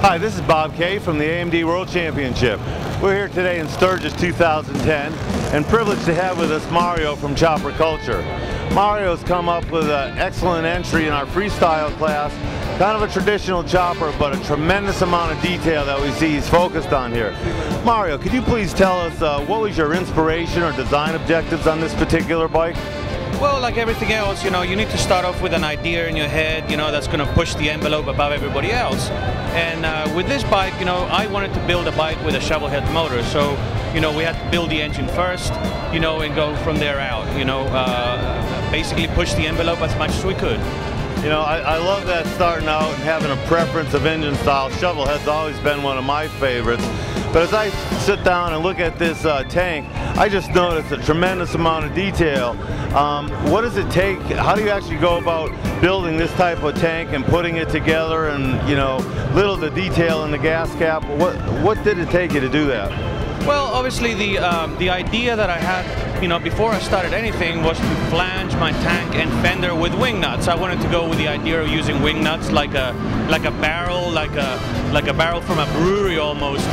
Hi, this is Bob Kay from the AMD World Championship. We're here today in Sturgis 2010 and privileged to have with us Mario from Chopper Culture. Mario's come up with an excellent entry in our freestyle class, kind of a traditional chopper, but a tremendous amount of detail that we see he's focused on here. Mario, could you please tell us what was your inspiration or design objectives on this particular bike? Well, like everything else, you need to start off with an idea in your head, that's going to push the envelope above everybody else. And with this bike, I wanted to build a bike with a shovel head motor. So, we had to build the engine first, and go from there out, basically push the envelope as much as we could. I love that starting out and having a preference of engine style. Shovel head's always been one of my favorites. But as I sit down and look at this tank, I just noticed a tremendous amount of detail. What does it take? How do you actually go about building this type of tank and putting it together, and little the detail in the gas cap? What did it take you to do that? Well, obviously the idea that I had, before I started anything, was to flange my tank and fender with wing nuts. I wanted to go with the idea of using wing nuts like a barrel, like a barrel from a brewery almost,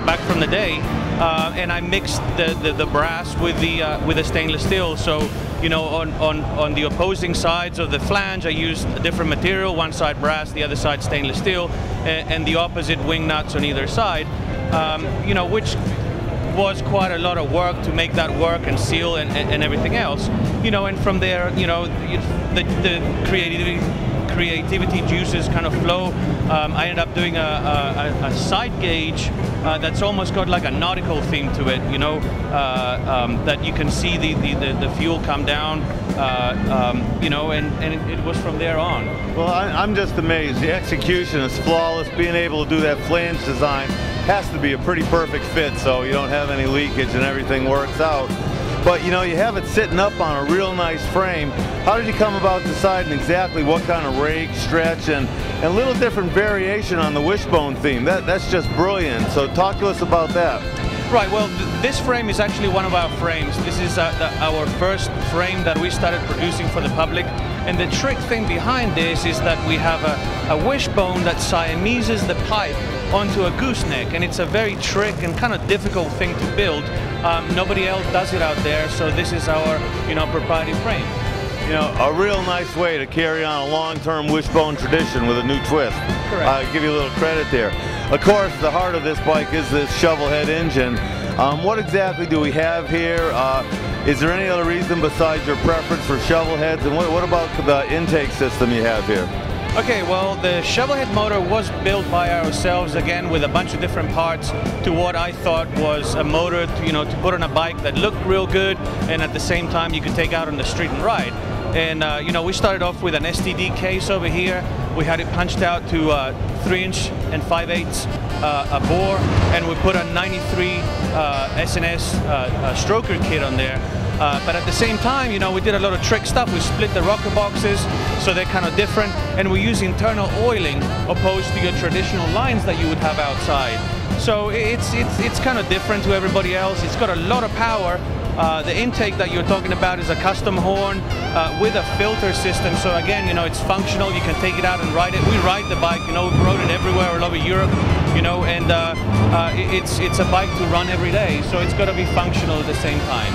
back from the day. And I mixed the brass with the stainless steel. So, on the opposing sides of the flange, I used a different material. One side brass, the other side stainless steel, and the opposite wing nuts on either side. Which was quite a lot of work to make that work and seal and everything else. And from there, the creativity juices kind of flow. I ended up doing a side gauge that's almost got like a nautical theme to it, that you can see the fuel come down, and it was from there on. Well, I'm just amazed. The execution is flawless. Being able to do that flange design has to be a pretty perfect fit, so you don't have any leakage and everything works out. But you have it sitting up on a real nice frame. How did you come about deciding exactly what kind of rake, stretch, and a little different variation on the wishbone theme? That's just brilliant. So talk to us about that. Right, well, this frame is actually one of our frames. This is our first frame that we started producing for the public. And the trick thing behind this is that we have a wishbone that Siameses the pipe onto a gooseneck, and it's a very trick and kind of difficult thing to build. Nobody else does it out there, so this is our proprietary frame. A real nice way to carry on a long-term wishbone tradition with a new twist. Correct. I'll give you a little credit there. Of course, the heart of this bike is this shovel head engine. What exactly do we have here? Is there any other reason besides your preference for shovel heads? And what about the intake system you have here? Okay, well, the shovel head motor was built by ourselves, again, with a bunch of different parts to what I thought was a motor to put on a bike that looked real good, and at the same time you could take out on the street and ride. And we started off with an STD case over here. We had it punched out to 3" and 5/8 a bore, and we put a 93 SNS stroker kit on there. But at the same time, we did a lot of trick stuff. We split the rocker boxes, so they're kind of different, and we use internal oiling opposed to your traditional lines that you would have outside. So it's kind of different to everybody else. It's got a lot of power. The intake that you're talking about is a custom horn with a filter system. So again, it's functional. You can take it out and ride it. We ride the bike. We rode it everywhere all over Europe. And it's a bike to run every day. So it's got to be functional at the same time.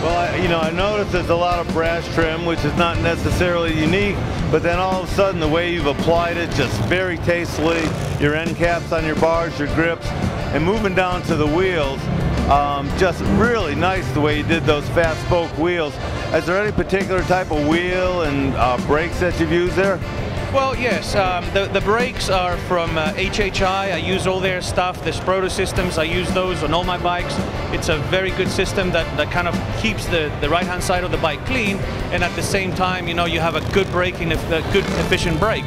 Well, I noticed there's a lot of brass trim, which is not necessarily unique, but then all of a sudden the way you've applied it, just very tastefully, your end caps on your bars, your grips, and moving down to the wheels, just really nice the way you did those fat spoke wheels. Is there any particular type of wheel and brakes that you've used there? Well, yes, the brakes are from HHI. I use all their stuff, the Sproto systems. I use those on all my bikes. It's a very good system that kind of keeps the right-hand side of the bike clean, and at the same time, you have a good braking, a good efficient brake.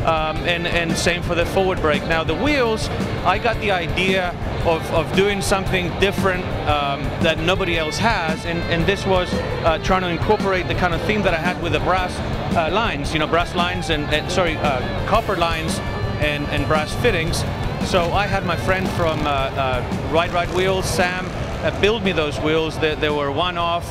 And same for the forward brake. Now the wheels, I got the idea of doing something different that nobody else has, and this was trying to incorporate the kind of theme that I had with the brass lines, brass lines and copper lines and brass fittings. So I had my friend from Ride Wheels, Sam, build me those wheels. They were one-off,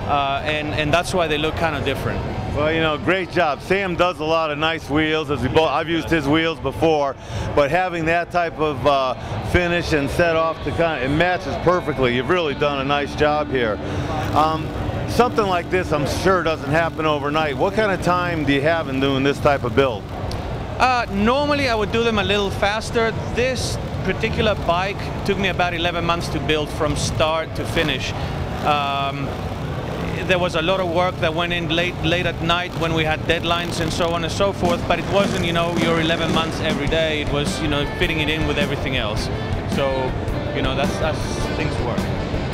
and that's why they look kind of different. Well, you know, great job. Sam does a lot of nice wheels. I've used his wheels before, but having that type of finish and set off it matches perfectly. You've really done a nice job here. Something like this, I'm sure, doesn't happen overnight. What kind of time do you have in doing this type of build? Normally, I would do them a little faster. This particular bike took me about 11 months to build from start to finish. There was a lot of work that went in late at night when we had deadlines and so on and so forth, but it wasn't, you know, your 11 months every day. It was, you know, fitting it in with everything else. So, you know, that's things work.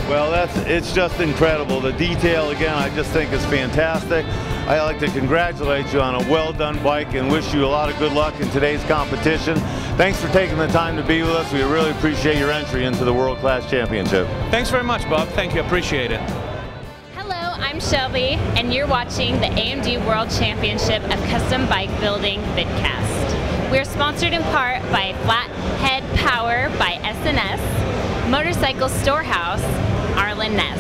Well, it's just incredible. The detail, again, I just think is fantastic. I'd like to congratulate you on a well-done bike and wish you a lot of good luck in today's competition. Thanks for taking the time to be with us. We really appreciate your entry into the World Class Championship. Thanks very much, Bob. Thank you. Appreciate it. I'm Shelby, and you're watching the AMD World Championship of Custom Bike Building vidcast. We're sponsored in part by Flathead Power by S&S, Motorcycle Storehouse, Arlen Ness.